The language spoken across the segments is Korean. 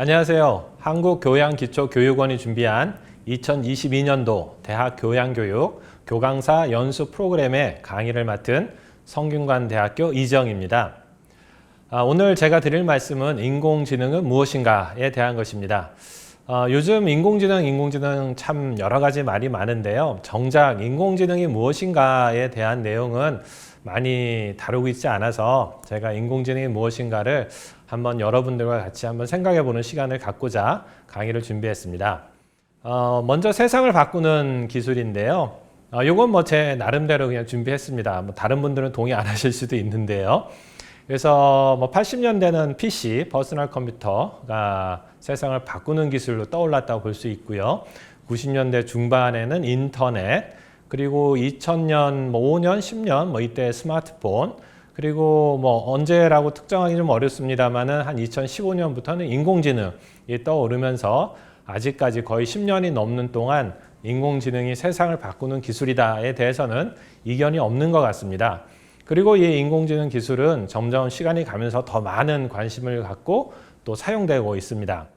안녕하세요. 한국교양기초교육원이 준비한 2022년도 대학교양교육 교강사 연수 프로그램의 강의를 맡은 성균관대학교 이지영입니다. 오늘 제가 드릴 말씀은 인공지능은 무엇인가에 대한 것입니다. 요즘 인공지능 참 여러 가지 말이 많은데요. 정작 인공지능이 무엇인가에 대한 내용은 많이 다루고 있지 않아서 제가 인공지능이 무엇인가를 한번 여러분들과 같이 한번 생각해 보는 시간을 갖고자 강의를 준비했습니다. 먼저 세상을 바꾸는 기술인데요. 요건 뭐 제 나름대로 그냥 준비했습니다. 뭐 다른 분들은 동의 안 하실 수도 있는데요. 그래서 뭐 80년대는 PC, 퍼스널 컴퓨터가 세상을 바꾸는 기술로 떠올랐다고 볼 수 있고요. 90년대 중반에는 인터넷, 그리고 2000년, 뭐 5년, 10년, 뭐 이때 스마트폰, 그리고 뭐 언제라고 특정하기 좀 어렵습니다만은 한 2015년부터는 인공지능이 떠오르면서 아직까지 거의 10년이 넘는 동안 인공지능이 세상을 바꾸는 기술이다에 대해서는 이견이 없는 것 같습니다. 그리고 이 인공지능 기술은 점점 시간이 가면서 더 많은 관심을 갖고 또 사용되고 있습니다.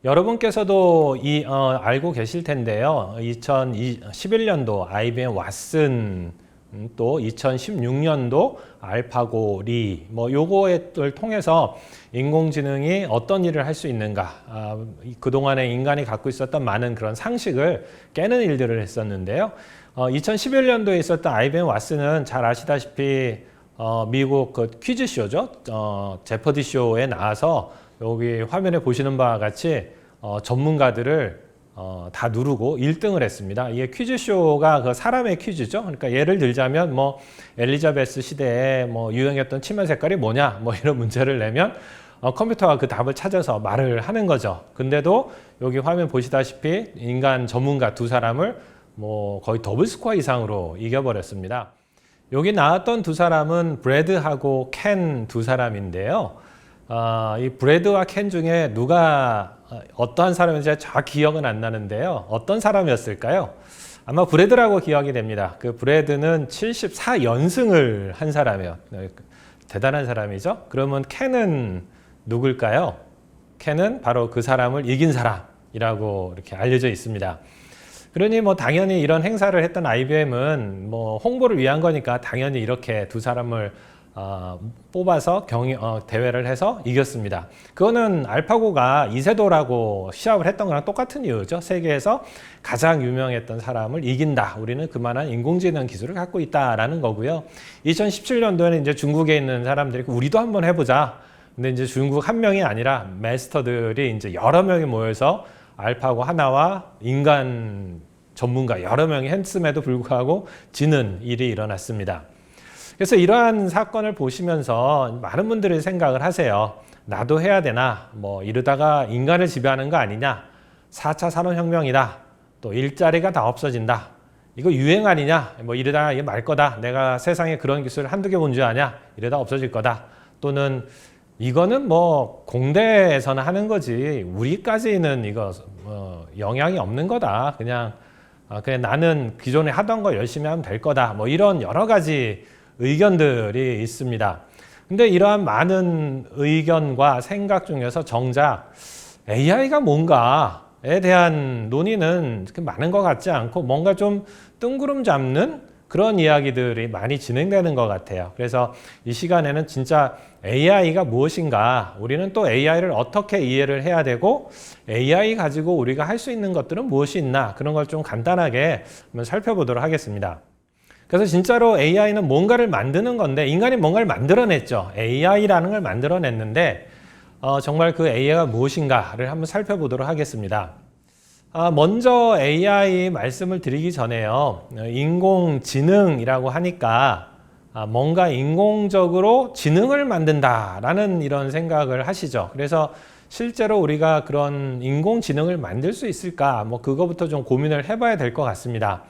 여러분께서도 알고 계실 텐데요. 2011년도 IBM 왓슨, 또 2016년도 알파고 리, 뭐 요거를 통해서 인공지능이 어떤 일을 할 수 있는가, 그동안에 인간이 갖고 있었던 많은 그런 상식을 깨는 일들을 했었는데요. 2011년도에 있었던 IBM 왓슨은 잘 아시다시피 미국 그 퀴즈쇼죠. 제퍼디 쇼에 나와서 여기 화면에 보시는 바와 같이 전문가들을 다 누르고 1등을 했습니다. 이게 퀴즈쇼가 그 사람의 퀴즈죠. 그러니까 예를 들자면 뭐 엘리자베스 시대에 뭐 유행했던 치마 색깔이 뭐냐, 뭐 이런 문제를 내면 컴퓨터가 그 답을 찾아서 말을 하는 거죠. 근데도 여기 화면 보시다시피 인간 전문가 두 사람을 뭐 거의 더블 스코어 이상으로 이겨버렸습니다. 여기 나왔던 두 사람은 브래드하고 켄 두 사람인데요. 이 브래드와 켄 중에 누가 어떠한 사람인지 정확히 기억은 안 나는데요. 어떤 사람이었을까요? 아마 브래드라고 기억이 됩니다. 그 브래드는 74연승을 한 사람이에요. 대단한 사람이죠. 그러면 켄은 누굴까요? 켄은 바로 그 사람을 이긴 사람이라고 이렇게 알려져 있습니다. 그러니 뭐 당연히 이런 행사를 했던 IBM은 뭐 홍보를 위한 거니까 당연히 이렇게 두 사람을 뽑아서 대회를 해서 이겼습니다. 그거는 알파고가 이세돌하고 시합을 했던 거랑 똑같은 이유죠. 세계에서 가장 유명했던 사람을 이긴다. 우리는 그만한 인공지능 기술을 갖고 있다라는 거고요. 2017년도에는 이제 중국에 있는 사람들이 우리도 한번 해보자. 근데 이제 중국 한 명이 아니라 마스터들이 이제 여러 명이 모여서 알파고 하나와 인간 전문가 여러 명이 했음에도 불구하고 지는 일이 일어났습니다. 그래서 이러한 사건을 보시면서 많은 분들이 생각을 하세요. 나도 해야 되나? 뭐 이러다가 인간을 지배하는 거 아니냐? 4차 산업혁명이다. 또 일자리가 다 없어진다. 이거 유행 아니냐? 뭐 이러다가 이게 말 거다. 내가 세상에 그런 기술을 한두 개 본 줄 아냐? 이러다 없어질 거다. 또는 이거는 뭐 공대에서는 하는 거지 우리까지는 이거 영향이 없는 거다. 그냥 나는 기존에 하던 거 열심히 하면 될 거다. 뭐 이런 여러 가지 의견들이 있습니다. 근데 이러한 많은 의견과 생각 중에서 정작 AI가 뭔가에 대한 논의는 그렇게 많은 것 같지 않고 뭔가 좀 뜬구름 잡는 그런 이야기들이 많이 진행되는 것 같아요. 그래서 이 시간에는 진짜 AI가 무엇인가, 우리는 또 AI를 어떻게 이해를 해야 되고 AI 가지고 우리가 할 수 있는 것들은 무엇이 있나, 그런 걸 좀 간단하게 한번 살펴보도록 하겠습니다. 그래서 진짜로 AI는 뭔가를 만드는 건데 인간이 뭔가를 만들어냈죠. AI라는 걸 만들어냈는데 정말 그 AI가 무엇인가를 한번 살펴보도록 하겠습니다. 먼저 AI 말씀을 드리기 전에요. 인공지능이라고 하니까 뭔가 인공적으로 지능을 만든다라는 이런 생각을 하시죠. 그래서 실제로 우리가 그런 인공지능을 만들 수 있을까? 뭐 그거부터 좀 고민을 해봐야 될 것 같습니다.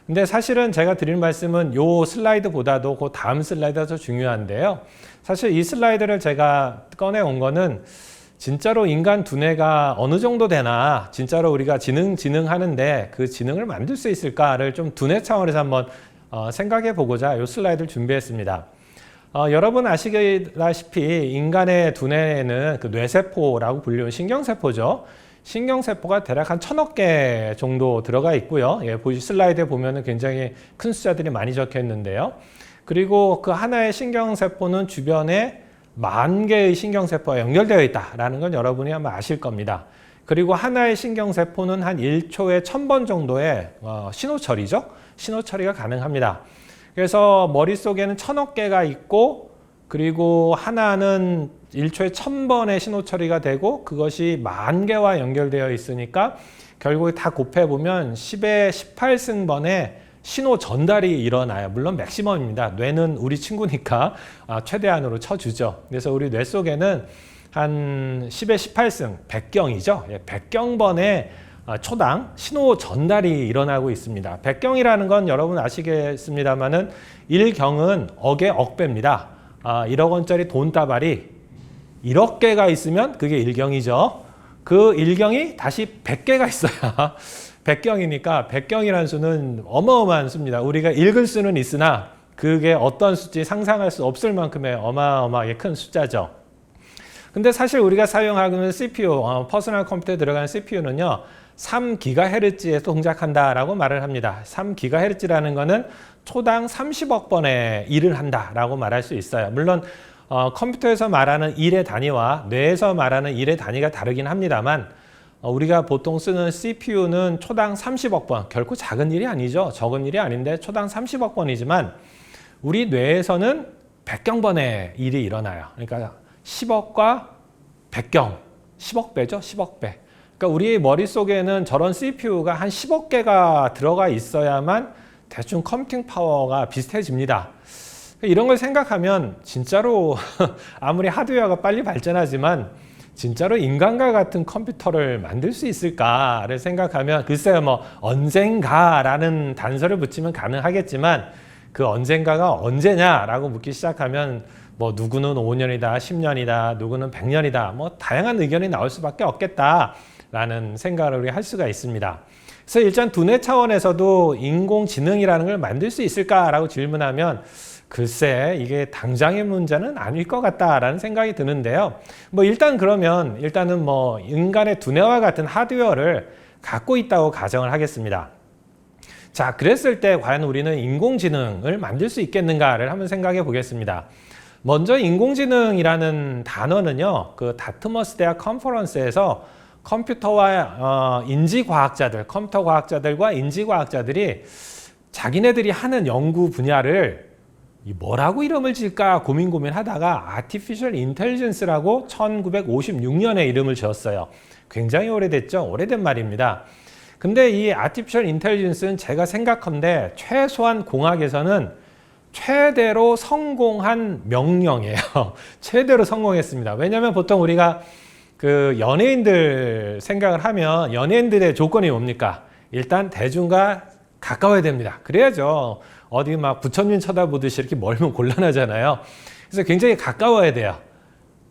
근데 사실은 제가 드린 말씀은 요 슬라이드보다도 그 다음 슬라이드가 더 중요한데요. 사실 이 슬라이드를 제가 꺼내온 거는 진짜로 인간 두뇌가 어느 정도 되나, 진짜로 우리가 지능 하는데 그 지능을 만들 수 있을까를 좀 두뇌 차원에서 한번 생각해 보고자 이 슬라이드를 준비했습니다. 여러분 아시다시피 인간의 두뇌에는 그 뇌세포라고 불리는 신경세포죠. 신경세포가 대략 한 1000억 개 정도 들어가 있고요. 예, 슬라이드에 보면은 굉장히 큰 숫자들이 많이 적혀 있는데요. 그리고 그 하나의 신경세포는 주변에 10,000개의 신경세포가 연결되어 있다라는 건 여러분이 아마 아실 겁니다. 그리고 하나의 신경세포는 한 1초에 1000번 정도의 신호처리죠. 신호처리가 가능합니다. 그래서 머릿속에는 1000억 개가 있고 그리고 하나는 1초에 1000번의 신호처리가 되고 그것이 10,000개와 연결되어 있으니까 결국에 다 곱해보면 10의 18승번의 신호 전달이 일어나요. 물론 맥시멈입니다. 뇌는 우리 친구니까 최대한으로 쳐주죠. 그래서 우리 뇌 속에는 한 10의 18승, 100경이죠. 100경번의 초당 신호 전달이 일어나고 있습니다. 100경이라는 건 여러분 아시겠습니다만은 1경은 억의 억배입니다. 1억 원짜리 돈다발이 1억 개가 있으면 그게 1경이죠. 그 1경이 다시 100개가 있어야 100경이니까 100경이라는 수는 어마어마한 수입니다. 우리가 읽을 수는 있으나 그게 어떤 수인지 상상할 수 없을 만큼의 어마어마하게 큰 숫자죠. 근데 사실 우리가 사용하고 있는 CPU, 퍼스널 컴퓨터에 들어가는 CPU는요. 3GHz에서 동작한다라고 말을 합니다. 3GHz라는 거는 초당 30억 번의 일을 한다라고 말할 수 있어요. 물론 컴퓨터에서 말하는 일의 단위와 뇌에서 말하는 일의 단위가 다르긴 합니다만 우리가 보통 쓰는 CPU는 초당 30억 번, 결코 작은 일이 아니죠. 적은 일이 아닌데 초당 30억 번이지만 우리 뇌에서는 100경번의 일이 일어나요. 그러니까 10억과 100경, 10억 배죠. 10억 배. 그러니까 우리 머릿속에는 저런 CPU가 한 10억 개가 들어가 있어야만 대충 컴퓨팅 파워가 비슷해집니다. 이런 걸 생각하면 진짜로 아무리 하드웨어가 빨리 발전하지만 진짜로 인간과 같은 컴퓨터를 만들 수 있을까를 생각하면 글쎄요, 뭐 언젠가라는 단서를 붙이면 가능하겠지만 그 언젠가가 언제냐라고 묻기 시작하면 뭐 누구는 5년이다, 10년이다, 누구는 100년이다, 뭐 다양한 의견이 나올 수밖에 없겠다라는 생각을 우리 할 수가 있습니다. 그래서 일단 두뇌 차원에서도 인공지능이라는 걸 만들 수 있을까라고 질문하면 글쎄 이게 당장의 문제는 아닐 것 같다라는 생각이 드는데요. 뭐 일단은 뭐 인간의 두뇌와 같은 하드웨어를 갖고 있다고 가정을 하겠습니다. 자, 그랬을 때 과연 우리는 인공지능을 만들 수 있겠는가를 한번 생각해 보겠습니다. 먼저 인공지능이라는 단어는요, 그 다트머스 대학 컨퍼런스에서 컴퓨터와 인지과학자들, 컴퓨터 과학자들과 인지과학자들이 자기네들이 하는 연구 분야를 뭐라고 이름을 지을까 고민하다가 Artificial Intelligence라고 1956년에 이름을 지었어요. 굉장히 오래됐죠. 오래된 말입니다. 근데 이 Artificial Intelligence는 제가 생각한데 최소한 공학에서는 최대로 성공한 명령이에요. 최대로 성공했습니다. 왜냐하면 보통 우리가 그 연예인들 생각을 하면 연예인들의 조건이 뭡니까? 일단 대중과 가까워야 됩니다. 그래야죠. 어디 막 부처님 쳐다보듯이 이렇게 멀면 곤란하잖아요. 그래서 굉장히 가까워야 돼요.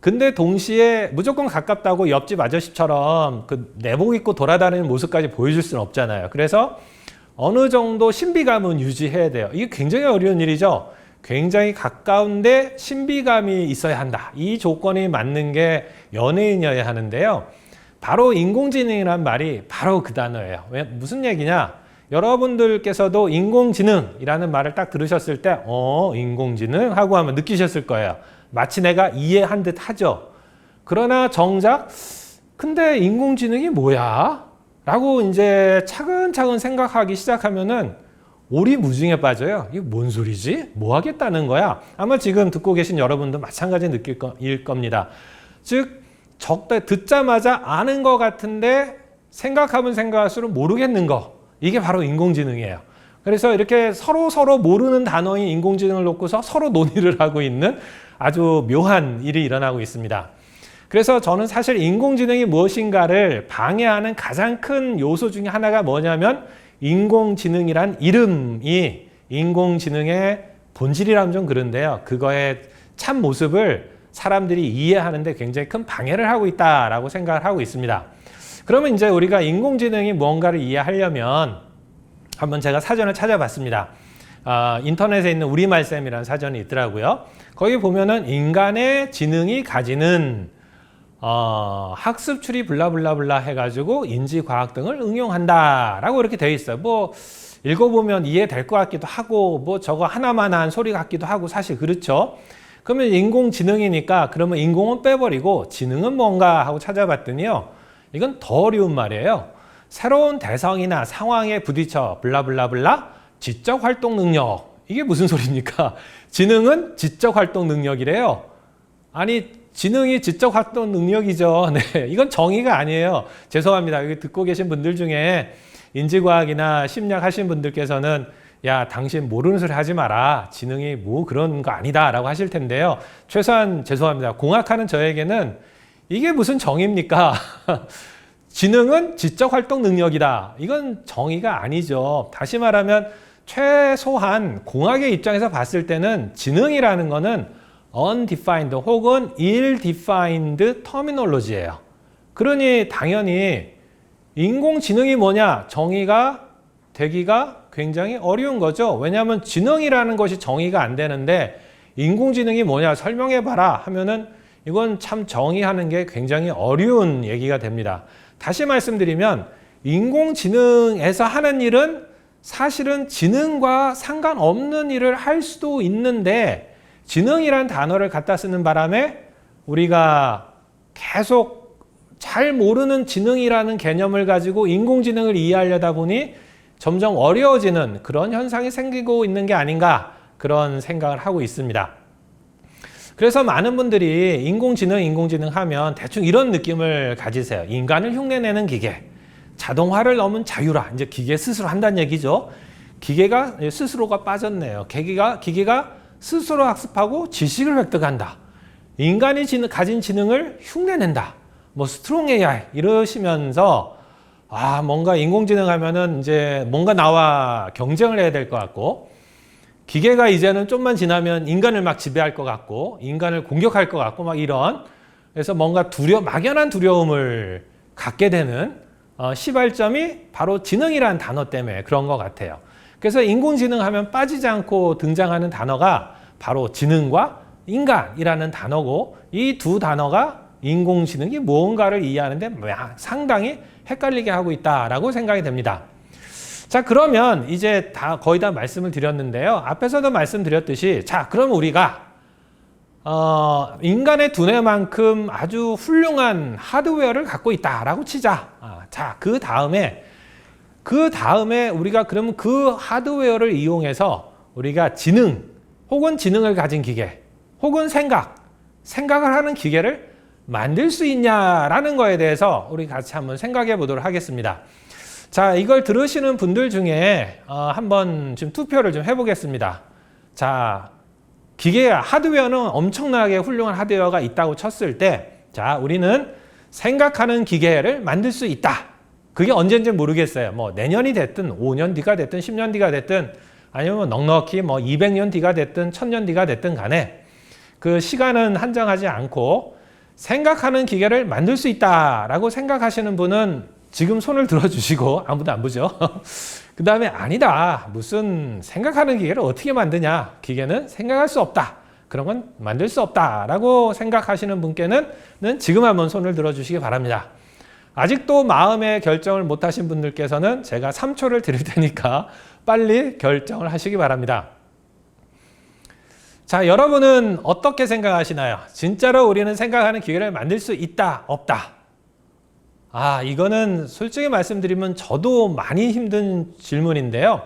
근데 동시에 무조건 가깝다고 옆집 아저씨처럼 그 내복 입고 돌아다니는 모습까지 보여줄 수는 없잖아요. 그래서 어느 정도 신비감은 유지해야 돼요. 이게 굉장히 어려운 일이죠. 굉장히 가까운데 신비감이 있어야 한다. 이 조건이 맞는 게 연예인이어야 하는데요. 바로 인공지능이란 말이 바로 그 단어예요. 무슨 얘기냐? 여러분들께서도 인공지능이라는 말을 딱 들으셨을 때 인공지능 하고 하면 느끼셨을 거예요. 마치 내가 이해한 듯 하죠. 그러나 정작 근데 인공지능이 뭐야? 라고 이제 차근차근 생각하기 시작하면은 오리무중에 빠져요. 이게 뭔 소리지? 뭐 하겠다는 거야? 아마 지금 듣고 계신 여러분도 마찬가지 느낄 겁니다. 즉 듣자마자 아는 것 같은데 생각하면 생각할수록 모르겠는 거. 이게 바로 인공지능이에요. 그래서 이렇게 서로 모르는 단어인 인공지능을 놓고서 서로 논의를 하고 있는 아주 묘한 일이 일어나고 있습니다. 그래서 저는 사실 인공지능이 무엇인가를 방해하는 가장 큰 요소 중에 하나가 뭐냐면 인공지능이란 이름이 인공지능의 본질이라면 좀 그런데요. 그거의 참 모습을 사람들이 이해하는데 굉장히 큰 방해를 하고 있다라고 생각을 하고 있습니다. 그러면 이제 우리가 인공지능이 무언가를 이해하려면 한번 제가 사전을 찾아봤습니다. 인터넷에 있는 우리말쌤이라는 사전이 있더라고요. 거기 보면은 인간의 지능이 가지는 학습 추리 블라블라블라 해가지고 인지과학 등을 응용한다라고 이렇게 되어 있어요. 뭐 읽어보면 이해될 것 같기도 하고 뭐 저거 하나만 한 소리 같기도 하고 사실 그렇죠. 그러면 인공지능이니까 그러면 인공은 빼버리고 지능은 뭔가 하고 찾아봤더니요. 이건 더 어려운 말이에요. 새로운 대상이나 상황에 부딪혀 블라블라블라 지적 활동 능력. 이게 무슨 소리입니까? 지능은 지적 활동 능력이래요. 아니 지능이 지적 활동 능력이죠. 네, 이건 정의가 아니에요. 죄송합니다. 여기 듣고 계신 분들 중에 인지과학이나 심리학 하신 분들께서는 야 당신 모르는 소리 하지 마라. 지능이 뭐 그런 거 아니다 라고 하실 텐데요. 최소한 죄송합니다. 공학하는 저에게는 이게 무슨 정의입니까? 지능은 지적 활동 능력이다. 이건 정의가 아니죠. 다시 말하면 최소한 공학의 입장에서 봤을 때는 지능이라는 거는 undefined 혹은 ill-defined terminology예요. 그러니 당연히 인공지능이 뭐냐 정의가 되기가 굉장히 어려운 거죠. 왜냐하면 지능이라는 것이 정의가 안 되는데 인공지능이 뭐냐 설명해봐라 하면은 이건 참 정의하는 게 굉장히 어려운 얘기가 됩니다. 다시 말씀드리면 인공지능에서 하는 일은 사실은 지능과 상관없는 일을 할 수도 있는데 지능이라는 단어를 갖다 쓰는 바람에 우리가 계속 잘 모르는 지능이라는 개념을 가지고 인공지능을 이해하려다 보니 점점 어려워지는 그런 현상이 생기고 있는 게 아닌가 그런 생각을 하고 있습니다. 그래서 많은 분들이 인공지능 하면 대충 이런 느낌을 가지세요. 인간을 흉내내는 기계, 자동화를 넘은 자유라. 이제 기계 스스로 한다는 얘기죠. 기계가 스스로가 빠졌네요. 기계가 스스로 학습하고 지식을 획득한다. 인간이 가진 지능을 흉내낸다. 뭐 스트롱 AI 이러시면서 뭔가 인공지능 하면은 이제 뭔가 나와 경쟁을 해야 될 것 같고 기계가 이제는 좀만 지나면 인간을 막 지배할 것 같고 인간을 공격할 것 같고 막 이런 그래서 뭔가 막연한 두려움을 갖게 되는 시발점이 바로 지능이라는 단어 때문에 그런 것 같아요. 그래서 인공지능 하면 빠지지 않고 등장하는 단어가 바로 지능과 인간이라는 단어고 이 두 단어가 인공지능이 무언가를 이해하는데 상당히 헷갈리게 하고 있다라고 생각이 됩니다. 자, 그러면 이제 거의 다 말씀을 드렸는데요. 앞에서도 말씀드렸듯이 자, 그럼 우리가 인간의 두뇌만큼 아주 훌륭한 하드웨어를 갖고 있다라고 치자. 자, 그 다음에 우리가 그러면 그 하드웨어를 이용해서 우리가 지능 혹은 지능을 가진 기계 혹은 생각을 하는 기계를 만들 수 있냐라는 거에 대해서 우리 같이 한번 생각해 보도록 하겠습니다. 자, 이걸 들으시는 분들 중에 한번 지금 투표를 좀 해보겠습니다. 자, 하드웨어는 엄청나게 훌륭한 하드웨어가 있다고 쳤을 때, 자, 우리는 생각하는 기계를 만들 수 있다. 그게 언제인지 모르겠어요. 뭐 내년이 됐든 5년 뒤가 됐든 10년 뒤가 됐든 아니면 넉넉히 뭐 200년 뒤가 됐든 1000년 뒤가 됐든 간에 그 시간은 한정하지 않고 생각하는 기계를 만들 수 있다라고 생각하시는 분은 지금 손을 들어주시고 아무도 안 보죠. 그 다음에 아니다. 무슨 생각하는 기계를 어떻게 만드냐. 기계는 생각할 수 없다. 그런 건 만들 수 없다라고 생각하시는 분께는 지금 한번 손을 들어주시기 바랍니다. 아직도 마음의 결정을 못하신 분들께서는 제가 3초를 드릴 테니까 빨리 결정을 하시기 바랍니다. 자, 여러분은 어떻게 생각하시나요? 진짜로 우리는 생각하는 기계를 만들 수 있다, 없다? 이거는 솔직히 말씀드리면 저도 많이 힘든 질문인데요.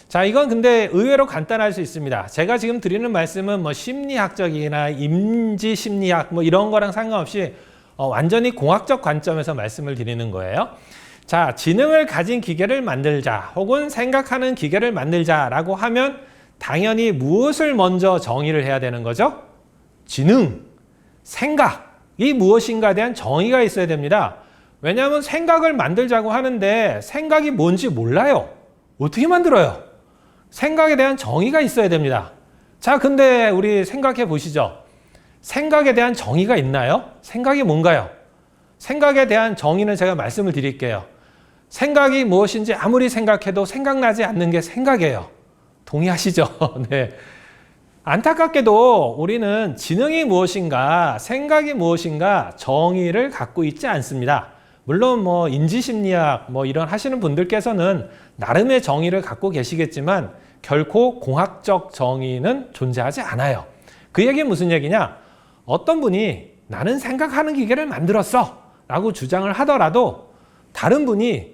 자, 이건 근데 의외로 간단할 수 있습니다. 제가 지금 드리는 말씀은 뭐 심리학적이나 인지심리학 뭐 이런 거랑 상관없이 완전히 공학적 관점에서 말씀을 드리는 거예요. 자, 지능을 가진 기계를 만들자 혹은 생각하는 기계를 만들자라고 하면 당연히 무엇을 먼저 정의를 해야 되는 거죠? 지능, 생각이 무엇인가에 대한 정의가 있어야 됩니다. 왜냐하면 생각을 만들자고 하는데 생각이 뭔지 몰라요. 어떻게 만들어요? 생각에 대한 정의가 있어야 됩니다. 자, 근데 우리 생각해 보시죠. 생각에 대한 정의가 있나요? 생각이 뭔가요? 생각에 대한 정의는 제가 말씀을 드릴게요. 생각이 무엇인지 아무리 생각해도 생각나지 않는 게 생각이에요. 동의하시죠? 네. 안타깝게도 우리는 지능이 무엇인가, 생각이 무엇인가 정의를 갖고 있지 않습니다. 물론 뭐 인지심리학 뭐 이런 하시는 분들께서는 나름의 정의를 갖고 계시겠지만 결코 공학적 정의는 존재하지 않아요. 그 얘기는 무슨 얘기냐? 어떤 분이 나는 생각하는 기계를 만들었어 라고 주장을 하더라도 다른 분이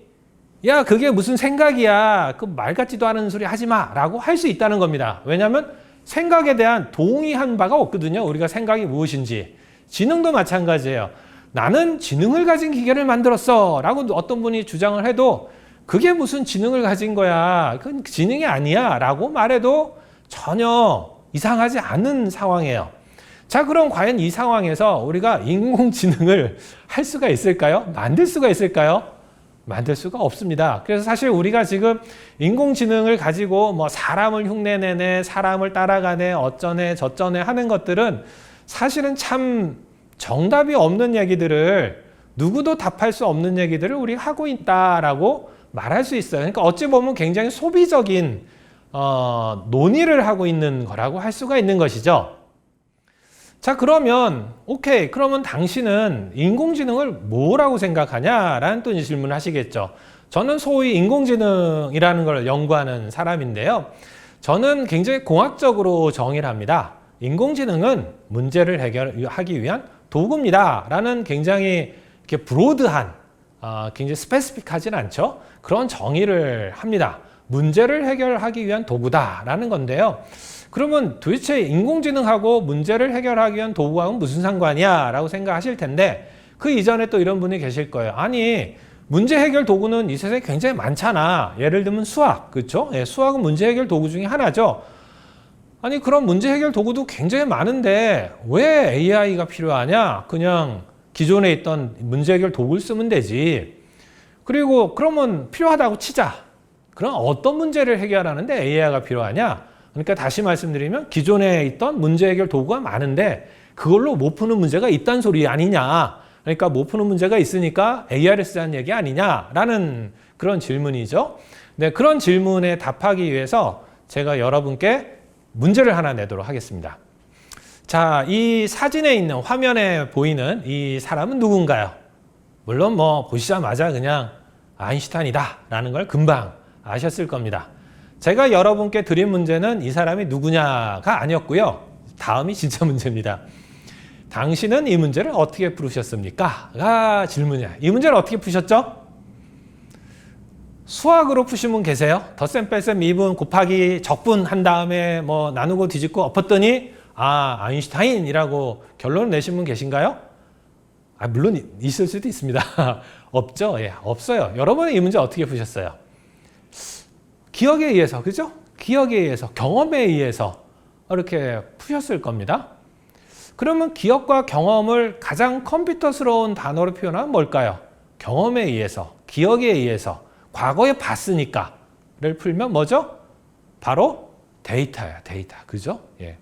야 그게 무슨 생각이야 그 말 같지도 않은 소리 하지 마 라고 할 수 있다는 겁니다. 왜냐하면 생각에 대한 동의한 바가 없거든요. 우리가 생각이 무엇인지. 지능도 마찬가지예요. 나는 지능을 가진 기계를 만들었어 라고 어떤 분이 주장을 해도 그게 무슨 지능을 가진 거야 그건 지능이 아니야 라고 말해도 전혀 이상하지 않은 상황이에요. 자 그럼 과연 이 상황에서 우리가 인공지능을 할 수가 있을까요? 만들 수가 있을까요? 만들 수가 없습니다. 그래서 사실 우리가 지금 인공지능을 가지고 뭐 사람을 흉내내네, 사람을 따라가네, 어쩌네, 저쩌네 하는 것들은 사실은 참 정답이 없는 얘기들을 누구도 답할 수 없는 얘기들을 우리가 하고 있다라고 말할 수 있어요. 그러니까 어찌 보면 굉장히 소비적인 논의를 하고 있는 거라고 할 수가 있는 것이죠. 자 그러면 오케이 그러면 당신은 인공지능을 뭐라고 생각하냐라는 또 질문을 하시겠죠. 저는 소위 인공지능이라는 걸 연구하는 사람인데요. 저는 굉장히 공학적으로 정의를 합니다. 인공지능은 문제를 해결하기 위한 도구입니다 라는 굉장히 이렇게 브로드한 굉장히 스페시픽하진 않죠. 그런 정의를 합니다. 문제를 해결하기 위한 도구다 라는 건데요. 그러면 도대체 인공지능하고 문제를 해결하기 위한 도구하고는 무슨 상관이야 라고 생각하실 텐데 그 이전에 또 이런 분이 계실 거예요. 아니 문제 해결 도구는 이 세상에 굉장히 많잖아. 예를 들면 수학, 그렇죠? 예, 수학은 문제 해결 도구 중에 하나죠. 아니 그럼 문제 해결 도구도 굉장히 많은데 왜 AI가 필요하냐? 그냥 기존에 있던 문제 해결 도구를 쓰면 되지. 그리고 그러면 필요하다고 치자. 그럼 어떤 문제를 해결하는데 AI가 필요하냐? 그러니까 다시 말씀드리면 기존에 있던 문제 해결 도구가 많은데 그걸로 못 푸는 문제가 있다는 소리 아니냐. 그러니까 못 푸는 문제가 있으니까 AI를 쓰자는 얘기 아니냐라는 그런 질문이죠. 네, 그런 질문에 답하기 위해서 제가 여러분께 문제를 하나 내도록 하겠습니다. 자, 이 사진에 있는 화면에 보이는 이 사람은 누군가요? 물론 뭐 보시자마자 그냥 아인슈타인이다 라는 걸 금방 아셨을 겁니다. 제가 여러분께 드린 문제는 이 사람이 누구냐가 아니었고요. 다음이 진짜 문제입니다. 당신은 이 문제를 어떻게 풀으셨습니까? 가 질문이야. 이 문제를 어떻게 푸셨죠? 수학으로 푸신 분 계세요? 덧셈 뺄셈 미분 곱하기 적분 한 다음에 뭐 나누고 뒤집고 엎었더니 아인슈타인이라고 결론을 내신 분 계신가요? 물론 있을 수도 있습니다. 없죠? 예, 없어요. 여러분은 이 문제 어떻게 푸셨어요? 기억에 의해서, 그죠? 기억에 의해서, 경험에 의해서 이렇게 푸셨을 겁니다. 그러면 기억과 경험을 가장 컴퓨터스러운 단어로 표현하면 뭘까요? 경험에 의해서, 기억에 의해서, 과거에 봤으니까를 풀면 뭐죠? 바로 데이터야, 데이터. 그죠? 예.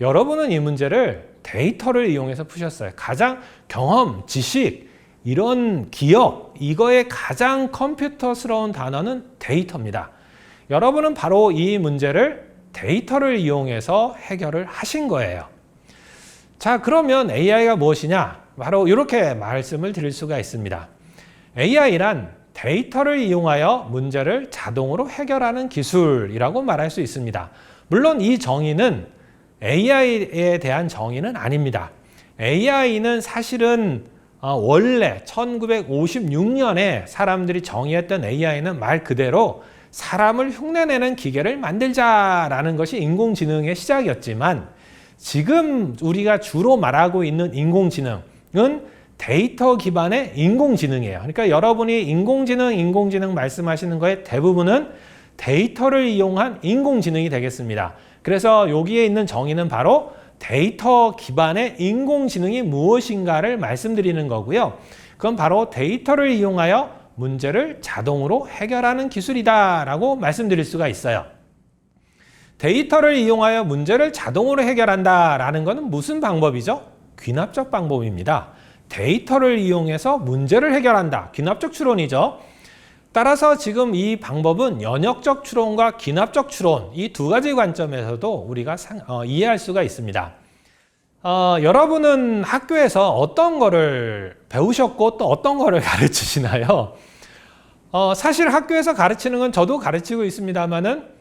여러분은 이 문제를 데이터를 이용해서 푸셨어요. 가장 경험, 지식, 이런 기억, 이거의 가장 컴퓨터스러운 단어는 데이터입니다. 여러분은 바로 이 문제를 데이터를 이용해서 해결을 하신 거예요. 자, 그러면 AI가 무엇이냐? 바로 이렇게 말씀을 드릴 수가 있습니다. AI란 데이터를 이용하여 문제를 자동으로 해결하는 기술이라고 말할 수 있습니다. 물론 이 정의는 AI에 대한 정의는 아닙니다. AI는 사실은 원래 1956년에 사람들이 정의했던 AI는 말 그대로 사람을 흉내내는 기계를 만들자라는 것이 인공지능의 시작이었지만 지금 우리가 주로 말하고 있는 인공지능은 데이터 기반의 인공지능이에요. 그러니까 여러분이 인공지능 말씀하시는 거의 대부분은 데이터를 이용한 인공지능이 되겠습니다. 그래서 여기에 있는 정의는 바로 데이터 기반의 인공지능이 무엇인가를 말씀드리는 거고요. 그건 바로 데이터를 이용하여 문제를 자동으로 해결하는 기술이다라고 말씀드릴 수가 있어요. 데이터를 이용하여 문제를 자동으로 해결한다라는 것은 무슨 방법이죠? 귀납적 방법입니다. 데이터를 이용해서 문제를 해결한다. 귀납적 추론이죠. 따라서 지금 이 방법은 연역적 추론과 귀납적 추론 이 두 가지 관점에서도 우리가 이해할 수가 있습니다. 여러분은 학교에서 어떤 거를 배우셨고 또 어떤 거를 가르치시나요? 사실 학교에서 가르치는 건 저도 가르치고 있습니다만은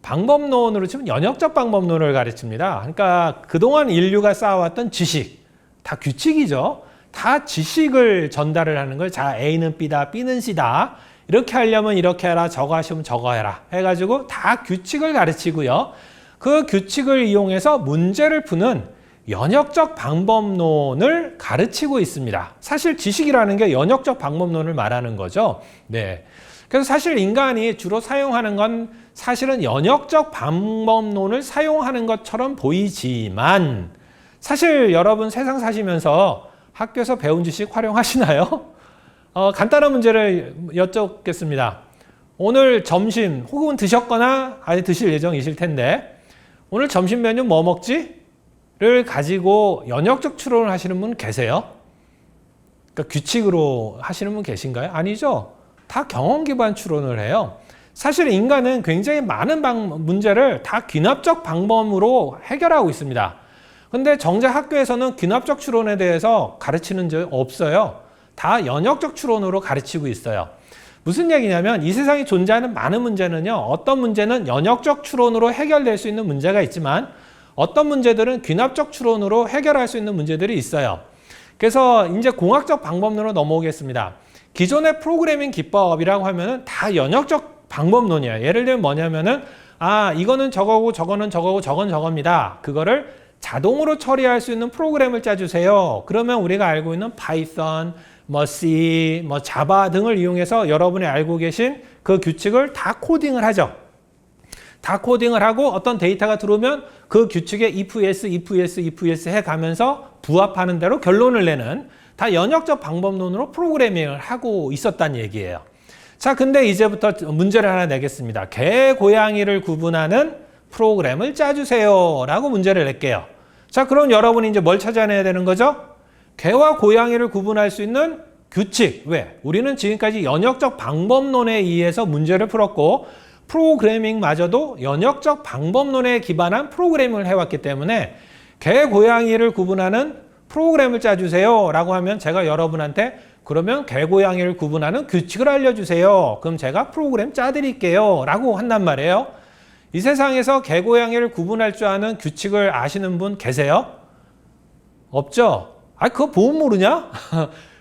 방법론으로 치면 연역적 방법론을 가르칩니다. 그러니까 그동안 인류가 쌓아왔던 지식, 다 규칙이죠. 다 지식을 전달을 하는 거예요. 자, A는 B다, B는 C다. 이렇게 하려면 이렇게 해라, 저거 하시면 저거 해라 해가지고 다 규칙을 가르치고요. 그 규칙을 이용해서 문제를 푸는 연역적 방법론을 가르치고 있습니다. 사실 지식이라는 게 연역적 방법론을 말하는 거죠. 네. 그래서 사실 인간이 주로 사용하는 건 사실은 연역적 방법론을 사용하는 것처럼 보이지만 사실 여러분 세상 사시면서 학교에서 배운 지식 활용하시나요? 간단한 문제를 여쭙겠습니다. 오늘 점심 혹은 드셨거나 아직 드실 예정이실 텐데 오늘 점심 메뉴 뭐 먹지? 를 가지고 연역적 추론을 하시는 분 계세요? 그러니까 규칙으로 하시는 분 계신가요? 아니죠. 다 경험 기반 추론을 해요. 사실 인간은 굉장히 많은 문제를 다 귀납적 방법으로 해결하고 있습니다. 근데 정작 학교에서는 귀납적 추론에 대해서 가르치는 적 없어요. 다 연역적 추론으로 가르치고 있어요. 무슨 얘기냐면 이 세상에 존재하는 많은 문제는요. 어떤 문제는 연역적 추론으로 해결될 수 있는 문제가 있지만 어떤 문제들은 귀납적 추론으로 해결할 수 있는 문제들이 있어요. 그래서 이제 공학적 방법론으로 넘어오겠습니다. 기존의 프로그래밍 기법이라고 하면은 다 연역적 방법론이에요. 예를 들면 뭐냐면은 이거는 저거고 저거는 저거고 저건 저겁니다. 그거를 자동으로 처리할 수 있는 프로그램을 짜주세요. 그러면 우리가 알고 있는 파이썬, C, 자바 등을 이용해서 여러분이 알고 계신 그 규칙을 다 코딩을 하죠. 다 코딩을 하고 어떤 데이터가 들어오면 그 규칙에 if yes 해가면서 부합하는 대로 결론을 내는 다 연역적 방법론으로 프로그래밍을 하고 있었다는 얘기예요. 자, 근데 이제부터 문제를 하나 내겠습니다. 개, 고양이를 구분하는 프로그램을 짜주세요 라고 문제를 낼게요. 자, 그럼 여러분이 이제 뭘 찾아내야 되는 거죠? 개와 고양이를 구분할 수 있는 규칙. 왜? 우리는 지금까지 연역적 방법론에 의해서 문제를 풀었고 프로그래밍마저도 연역적 방법론에 기반한 프로그래밍을 해왔기 때문에 개, 고양이를 구분하는 프로그램을 짜주세요 라고 하면 제가 여러분한테 그러면 개, 고양이를 구분하는 규칙을 알려주세요. 그럼 제가 프로그램 짜드릴게요 라고 한단 말이에요. 이 세상에서 개, 고양이를 구분할 줄 아는 규칙을 아시는 분 계세요? 없죠? 그거 보면 모르냐?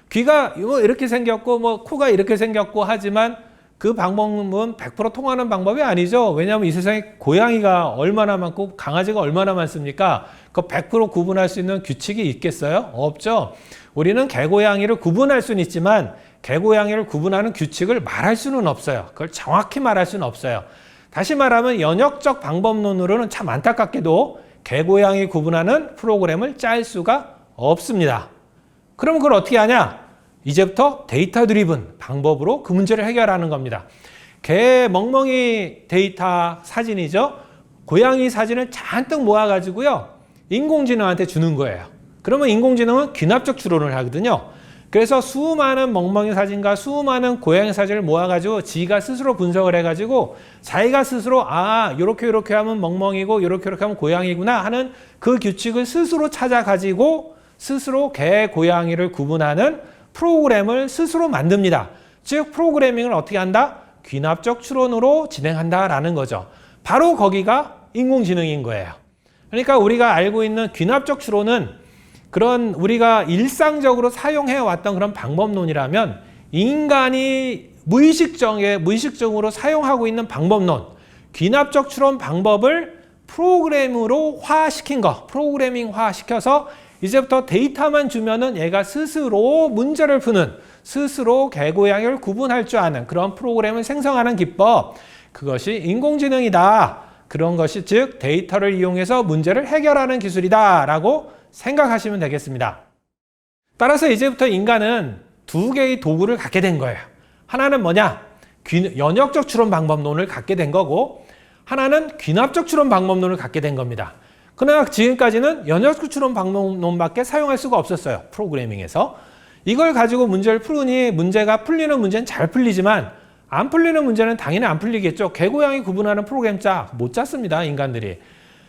귀가 이렇게 생겼고 코가 이렇게 생겼고 하지만 그 방법은 100% 통하는 방법이 아니죠. 왜냐하면 이 세상에 고양이가 얼마나 많고 강아지가 얼마나 많습니까? 그거 100% 구분할 수 있는 규칙이 있겠어요? 없죠. 우리는 개고양이를 구분할 수는 있지만 개고양이를 구분하는 규칙을 말할 수는 없어요. 그걸 정확히 말할 수는 없어요. 다시 말하면 연역적 방법론으로는 참 안타깝게도 개고양이 구분하는 프로그램을 짤 수가 없습니다. 그럼 그걸 어떻게 하냐? 이제부터 데이터 드리븐 방법으로 그 문제를 해결하는 겁니다. 개 멍멍이 데이터 사진이죠. 고양이 사진을 잔뜩 모아가지고요. 인공지능한테 주는 거예요. 그러면 인공지능은 귀납적 추론을 하거든요. 그래서 수많은 멍멍이 사진과 수많은 고양이 사진을 모아가지고 지가 스스로 분석을 해가지고 자기가 스스로 요렇게 하면 멍멍이고 요렇게 하면 고양이구나 하는 그 규칙을 스스로 찾아가지고 스스로 개, 고양이를 구분하는 프로그램을 스스로 만듭니다. 즉 프로그래밍을 어떻게 한다? 귀납적 추론으로 진행한다라는 거죠. 바로 거기가 인공지능인 거예요. 그러니까 우리가 알고 있는 귀납적 추론은 그런 우리가 일상적으로 사용해 왔던 그런 방법론이라면 인간이 무의식적으로 사용하고 있는 방법론, 귀납적 추론 방법을 프로그래밍화 시켜서 이제부터 데이터만 주면은 얘가 스스로 문제를 푸는, 스스로 개, 고양이를 구분할 줄 아는 그런 프로그램을 생성하는 기법, 그것이 인공지능이다. 그런 것이 즉 데이터를 이용해서 문제를 해결하는 기술이다 라고 생각하시면 되겠습니다. 따라서 이제부터 인간은 두 개의 도구를 갖게 된 거예요. 하나는 뭐냐? 연역적 추론 방법론을 갖게 된 거고 하나는 귀납적 추론 방법론을 갖게 된 겁니다. 그러나 지금까지는 연역적 추론 방법론밖에 사용할 수가 없었어요. 프로그래밍에서. 이걸 가지고 문제를 풀으니 문제가 풀리는 문제는 잘 풀리지만 안 풀리는 문제는 당연히 안 풀리겠죠. 개고양이 구분하는 프로그램 못 짰습니다, 인간들이.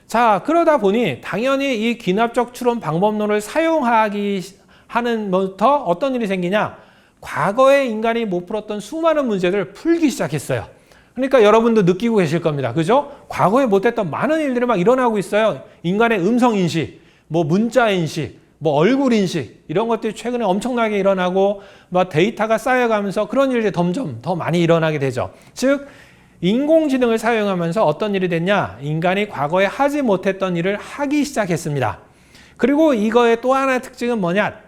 자, 그러다 보니 당연히 이 귀납적 추론 방법론을 사용하기 하는부터 어떤 일이 생기냐? 과거에 인간이 못 풀었던 수많은 문제들을 풀기 시작했어요. 그러니까 여러분도 느끼고 계실 겁니다. 그죠? 과거에 못했던 많은 일들이 막 일어나고 있어요. 인간의 음성 인식, 뭐 문자 인식, 뭐 얼굴 인식 이런 것들이 최근에 엄청나게 일어나고 막 데이터가 쌓여가면서 그런 일들이 점점 더 많이 일어나게 되죠. 즉 인공지능을 사용하면서 어떤 일이 됐냐? 인간이 과거에 하지 못했던 일을 하기 시작했습니다. 그리고 이거의 또 하나의 특징은 뭐냐?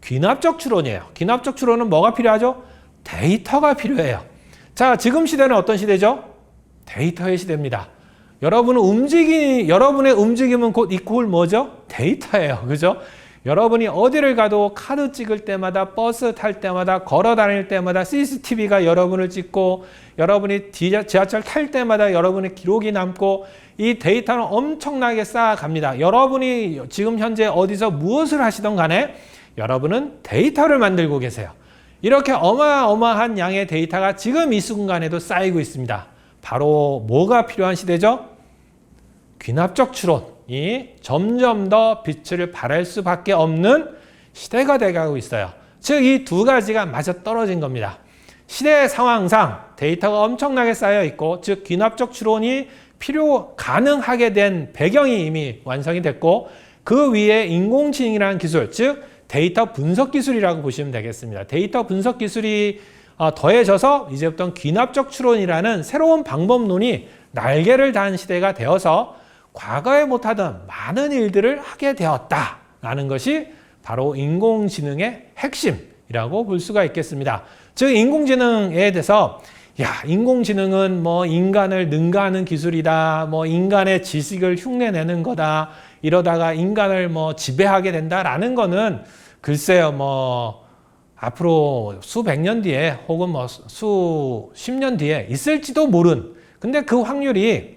귀납적 추론이에요. 귀납적 추론은 뭐가 필요하죠? 데이터가 필요해요. 자, 지금 시대는 어떤 시대죠? 데이터의 시대입니다. 여러분의 움직임은 곧 이퀄 뭐죠? 데이터예요. 그죠? 여러분이 어디를 가도 카드 찍을 때마다, 버스 탈 때마다, 걸어 다닐 때마다 CCTV가 여러분을 찍고, 여러분이 지하철 탈 때마다 여러분의 기록이 남고, 이 데이터는 엄청나게 쌓아갑니다. 여러분이 지금 현재 어디서 무엇을 하시던 간에 여러분은 데이터를 만들고 계세요. 이렇게 어마어마한 양의 데이터가 지금 이 순간에도 쌓이고 있습니다. 바로 뭐가 필요한 시대죠? 귀납적 추론이 점점 더 빛을 발할 수밖에 없는 시대가 돼가고 있어요. 즉 이 두 가지가 맞아떨어진 겁니다. 시대 상황상 데이터가 엄청나게 쌓여 있고, 즉 귀납적 추론이 가능하게 된 배경이 이미 완성이 됐고, 그 위에 인공지능이라는 기술, 즉 데이터 분석 기술이라고 보시면 되겠습니다. 데이터 분석 기술이 더해져서 이제부터 귀납적 추론이라는 새로운 방법론이 날개를 단 시대가 되어서 과거에 못하던 많은 일들을 하게 되었다라는 것이 바로 인공지능의 핵심이라고 볼 수가 있겠습니다. 즉 인공지능에 대해서 인공지능은 뭐 인간을 능가하는 기술이다, 뭐 인간의 지식을 흉내내는 거다, 이러다가 인간을 뭐 지배하게 된다라는 거는 글쎄요, 뭐 앞으로 수백 년 뒤에 혹은 뭐 수십 년 뒤에 있을지도 모른, 근데 그 확률이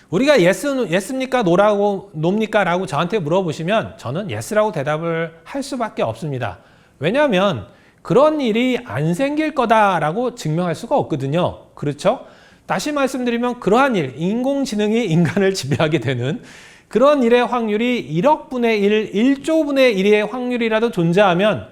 우리가 예스입니까 노입니까 라고 저한테 물어보시면 저는 예스라고 대답을 할 수밖에 없습니다. 왜냐하면 그런 일이 안 생길 거다라고 증명할 수가 없거든요. 그렇죠? 다시 말씀드리면 그러한 일, 인공지능이 인간을 지배하게 되는 그런 일의 확률이 1억 분의 1, 1조 분의 1의 확률이라도 존재하면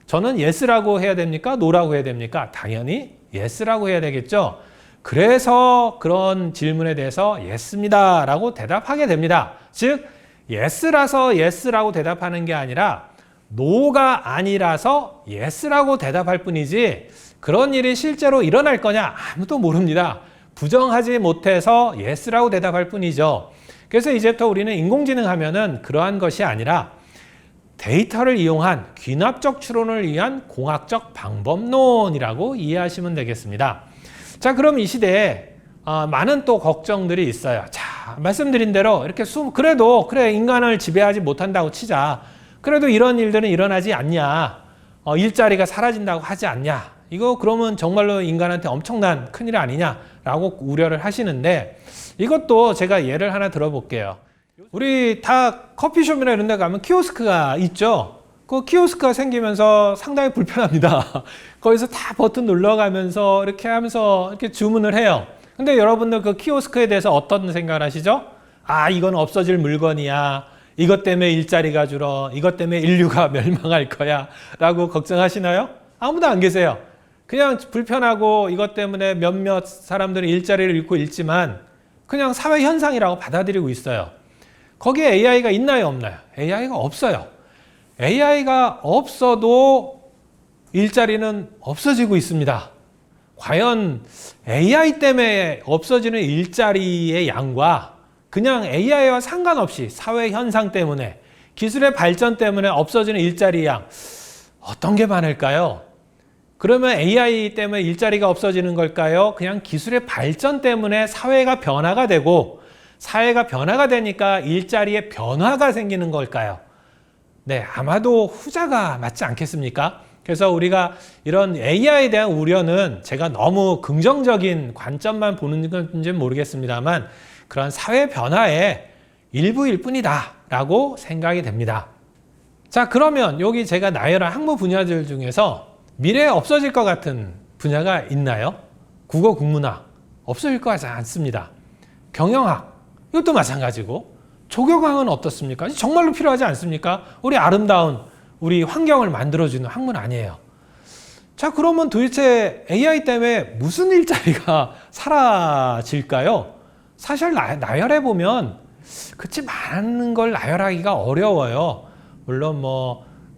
저는 예스라고 해야 됩니까? 노라고 해야 됩니까? 당연히 예스라고 해야 되겠죠. 그래서 그런 질문에 대해서 예스입니다 라고 대답하게 됩니다. 즉 예스라서 예스라고 대답하는 게 아니라 노가 아니라서 예스라고 대답할 뿐이지 그런 일이 실제로 일어날 거냐? 아무도 모릅니다. 부정하지 못해서 예스라고 대답할 뿐이죠. 그래서 이제부터 우리는 인공지능 하면은 그러한 것이 아니라 데이터를 이용한 귀납적 추론을 위한 공학적 방법론이라고 이해하시면 되겠습니다. 자, 그럼 이 시대에 많은 또 걱정들이 있어요. 자, 말씀드린 대로 이렇게 그래도 인간을 지배하지 못한다고 치자. 그래도 이런 일들은 일어나지 않냐. 일자리가 사라진다고 하지 않냐. 이거 그러면 정말로 인간한테 엄청난 큰일 아니냐라고 우려를 하시는데, 이것도 제가 예를 하나 들어볼게요. 우리 다 커피숍이나 이런 데 가면 키오스크가 있죠. 그 키오스크가 생기면서 상당히 불편합니다. 거기서 다 버튼 눌러가면서 이렇게 하면서 이렇게 주문을 해요. 근데 여러분들 그 키오스크에 대해서 어떤 생각을 하시죠? 이건 없어질 물건이야. 이것 때문에 일자리가 줄어. 이것 때문에 인류가 멸망할 거야. 라고 걱정하시나요? 아무도 안 계세요. 그냥 불편하고 이것 때문에 몇몇 사람들은 일자리를 잃고 있지만 그냥 사회 현상이라고 받아들이고 있어요. 거기에 AI가 있나요, 없나요? AI가 없어요. AI가 없어도 일자리는 없어지고 있습니다. 과연 AI 때문에 없어지는 일자리의 양과 그냥 AI와 상관없이 사회 현상 때문에, 기술의 발전 때문에 없어지는 일자리의 양, 어떤 게 많을까요? 그러면 AI 때문에 일자리가 없어지는 걸까요? 그냥 기술의 발전 때문에 사회가 변화가 되고, 사회가 변화가 되니까 일자리에 변화가 생기는 걸까요? 네, 아마도 후자가 맞지 않겠습니까? 그래서 우리가 이런 AI에 대한 우려는 제가 너무 긍정적인 관점만 보는 건지는 모르겠습니다만 그런 사회 변화의 일부일 뿐이다 라고 생각이 됩니다. 자, 그러면 여기 제가 나열한 학무 분야들 중에서 미래에 없어질 것 같은 분야가 있나요? 국어 국문학 없어질 것 같지 않습니다. 경영학 이것도 마찬가지고 조교강은 어떻습니까? 정말로 필요하지 않습니까? 우리 아름다운 우리 환경을 만들어주는 학문 아니에요. 자, 그러면 도대체 AI 때문에 무슨 일자리가 사라질까요? 사실 나열해보면 그치 많은 걸 나열하기가 어려워요. 물론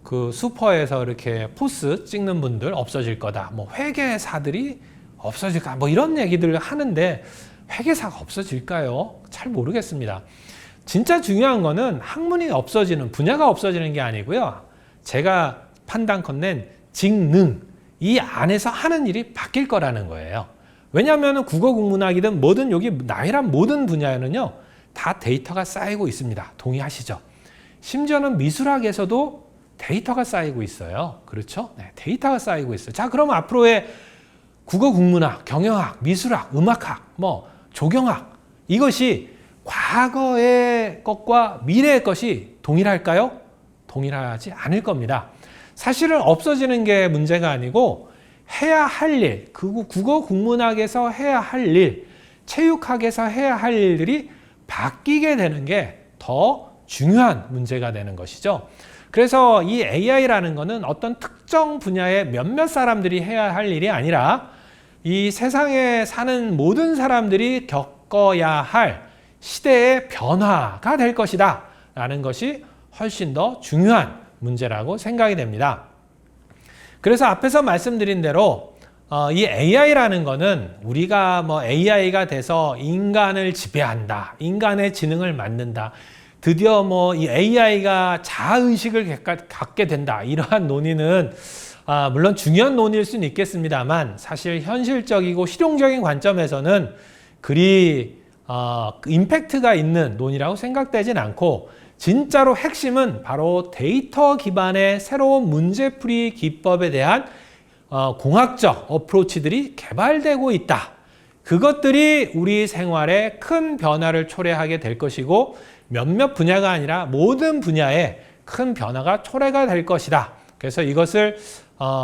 그 슈퍼에서 이렇게 포스 찍는 분들 없어질 거다. 회계사들이 없어질까? 이런 얘기들 하는데 회계사가 없어질까요? 잘 모르겠습니다. 진짜 중요한 거는 학문이 없어지는, 분야가 없어지는 게 아니고요. 제가 판단컨대 직능, 이 안에서 하는 일이 바뀔 거라는 거예요. 왜냐하면 국어 국문학이든 뭐든 여기 나열한 모든 분야에는요, 다 데이터가 쌓이고 있습니다. 동의하시죠? 심지어는 미술학에서도 데이터가 쌓이고 있어요. 그렇죠? 네, 데이터가 쌓이고 있어요. 자, 그럼 앞으로의 국어 국문학, 경영학, 미술학, 음악학, 조경학, 이것이 과거의 것과 미래의 것이 동일할까요? 동일하지 않을 겁니다. 사실은 없어지는 게 문제가 아니고 해야 할 일, 국어 국문학에서 해야 할 일, 체육학에서 해야 할 일들이 바뀌게 되는 게 더 중요한 문제가 되는 것이죠. 그래서 이 AI라는 것은 어떤 특정 분야의 몇몇 사람들이 해야 할 일이 아니라 이 세상에 사는 모든 사람들이 겪어야 할 시대의 변화가 될 것이다 라는 것이 훨씬 더 중요한 문제라고 생각이 됩니다. 그래서 앞에서 말씀드린 대로 이 AI라는 거는 우리가 AI가 돼서 인간을 지배한다, 인간의 지능을 만든다, 드디어 이 AI가 자아의식을 갖게 된다, 이러한 논의는 물론 중요한 논의일 수는 있겠습니다만 사실 현실적이고 실용적인 관점에서는 그리 임팩트가 있는 논의라고 생각되진 않고, 진짜로 핵심은 바로 데이터 기반의 새로운 문제풀이 기법에 대한 공학적 어프로치들이 개발되고 있다. 그것들이 우리 생활에 큰 변화를 초래하게 될 것이고 몇몇 분야가 아니라 모든 분야에 큰 변화가 초래가 될 것이다. 그래서 이것을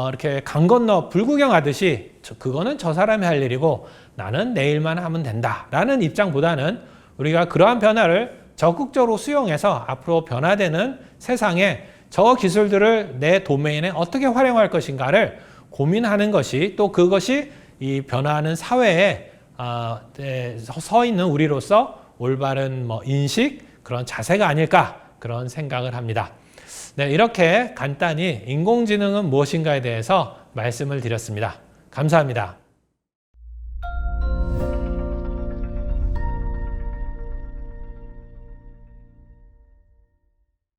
이렇게 강 건너 불구경하듯이 그거는 저 사람이 할 일이고 나는 내일만 하면 된다 라는 입장보다는 우리가 그러한 변화를 적극적으로 수용해서 앞으로 변화되는 세상에 저 기술들을 내 도메인에 어떻게 활용할 것인가를 고민하는 것이, 또 그것이 이 변화하는 사회에 서 있는 우리로서 올바른 인식, 그런 자세가 아닐까, 그런 생각을 합니다. 네, 이렇게 간단히 인공지능은 무엇인가에 대해서 말씀을 드렸습니다. 감사합니다.